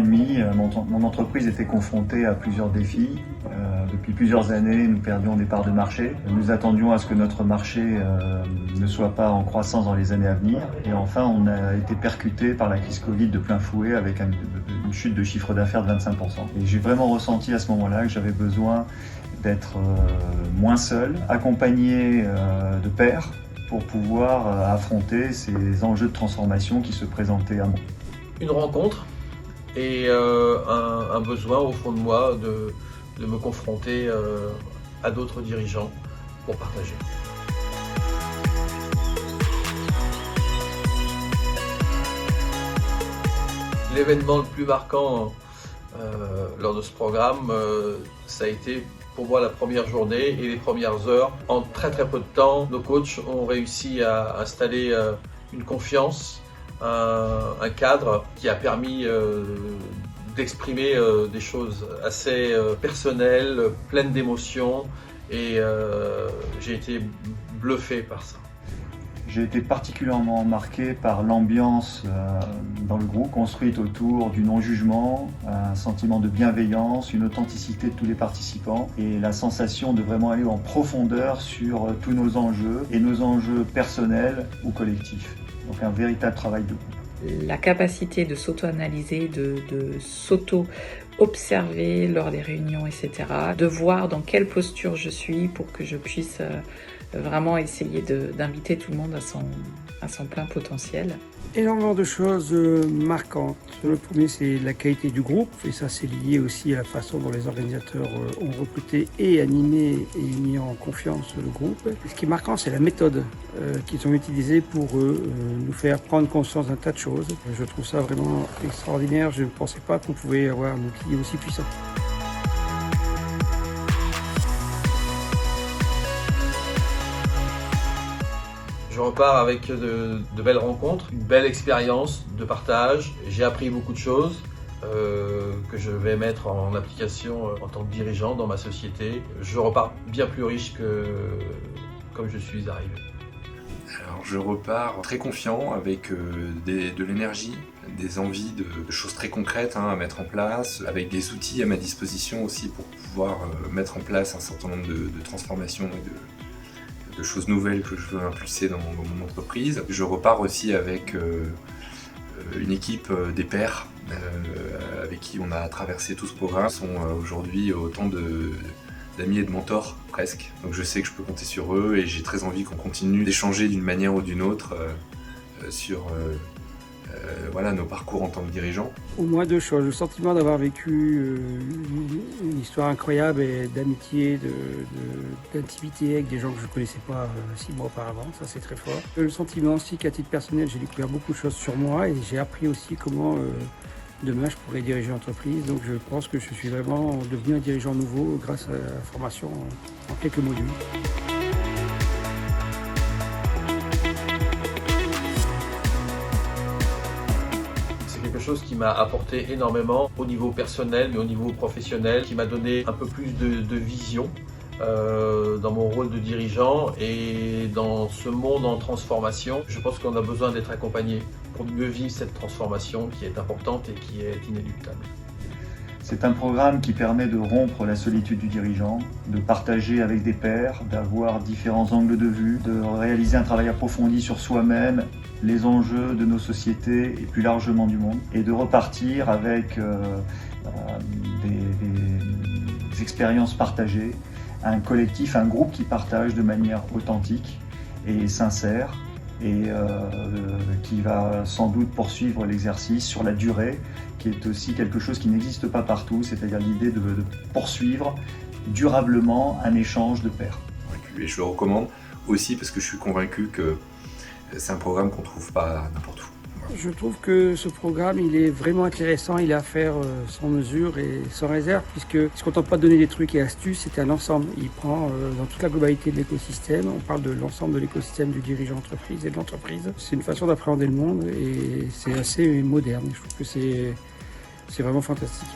et demi, mon entreprise était confrontée à plusieurs défis. Depuis plusieurs années, nous perdions des parts de marché. Nous attendions à ce que notre marché ne soit pas en croissance dans les années à venir. Et enfin, on a été percuté par la crise Covid de plein fouet avec une chute de chiffre d'affaires de 25%. Et j'ai vraiment ressenti à ce moment-là que j'avais besoin d'être moins seul, accompagné de pairs pour pouvoir affronter ces enjeux de transformation qui se présentaient à moi. Une rencontre et un besoin au fond de moi de me confronter à d'autres dirigeants pour partager. L'événement le plus marquant lors de ce programme, ça a été pour moi la première journée et les premières heures. En très peu de temps, nos coachs ont réussi à installer une confiance, un cadre qui a permis d'exprimer des choses assez personnelles, pleines d'émotions, et j'ai été bluffé par ça. J'ai été particulièrement marqué par l'ambiance dans le groupe, construite autour du non-jugement, un sentiment de bienveillance, une authenticité de tous les participants et la sensation de vraiment aller en profondeur sur tous nos enjeux et nos enjeux personnels ou collectifs. Donc un véritable travail de groupe. La capacité de s'auto-analyser, de s'auto-observer lors des réunions, etc. De voir dans quelle posture je suis pour que je puisse vraiment essayer d'inviter tout le monde à son plein potentiel. Énormément de choses marquantes. Le premier, c'est la qualité du groupe, et ça, c'est lié aussi à la façon dont les organisateurs ont recruté et animé et mis en confiance le groupe. Ce qui est marquant, c'est la méthode qu'ils ont utilisée pour nous faire prendre conscience d'un tas de choses. Je trouve ça vraiment extraordinaire. Je ne pensais pas qu'on pouvait avoir un outil aussi puissant. Je repars avec de belles rencontres, une belle expérience de partage. J'ai appris beaucoup de choses que je vais mettre en application en tant que dirigeant dans ma société. Je repars bien plus riche que comme je suis arrivé. Alors je repars très confiant avec de l'énergie, des envies de choses très concrètes à mettre en place, avec des outils à ma disposition aussi pour pouvoir mettre en place un certain nombre de transformations et de choses nouvelles que je veux impulser dans mon entreprise. Je repars aussi avec une équipe des pairs avec qui on a traversé tout ce programme. Ils sont aujourd'hui autant d'amis et de mentors presque. Donc je sais que je peux compter sur eux et j'ai très envie qu'on continue d'échanger d'une manière ou d'une autre sur nos parcours en tant que dirigeants. Au moins deux choses. Le sentiment d'avoir vécu une histoire incroyable et d'amitié, d'intimité avec des gens que je ne connaissais pas 6 mois auparavant, ça c'est très fort. Le sentiment aussi qu'à titre personnel, j'ai découvert beaucoup de choses sur moi et j'ai appris aussi comment demain je pourrais diriger l'entreprise. Donc je pense que je suis vraiment devenu un dirigeant nouveau grâce à la formation en quelques modules. Quelque chose qui m'a apporté énormément au niveau personnel mais au niveau professionnel, qui m'a donné un peu plus de vision dans mon rôle de dirigeant et dans ce monde en transformation. Je pense qu'on a besoin d'être accompagné pour mieux vivre cette transformation qui est importante et qui est inéluctable. C'est un programme qui permet de rompre la solitude du dirigeant, de partager avec des pairs, d'avoir différents angles de vue, de réaliser un travail approfondi sur soi-même, les enjeux de nos sociétés et plus largement du monde, et de repartir avec des expériences partagées, un collectif, un groupe qui partage de manière authentique et sincère, et qui va sans doute poursuivre l'exercice sur la durée, qui est aussi quelque chose qui n'existe pas partout, c'est-à-dire l'idée de poursuivre durablement un échange de pairs. Et je le recommande aussi parce que je suis convaincu que c'est un programme qu'on ne trouve pas n'importe où. Je trouve que ce programme, il est vraiment intéressant, il est à faire sans mesure et sans réserve, puisqu'il ne se contente pas de donner des trucs et astuces, c'est un ensemble. Il prend dans toute la globalité de l'écosystème, on parle de l'ensemble de l'écosystème du dirigeant d'entreprise et de l'entreprise. C'est une façon d'appréhender le monde et c'est assez moderne. Je trouve que c'est vraiment fantastique.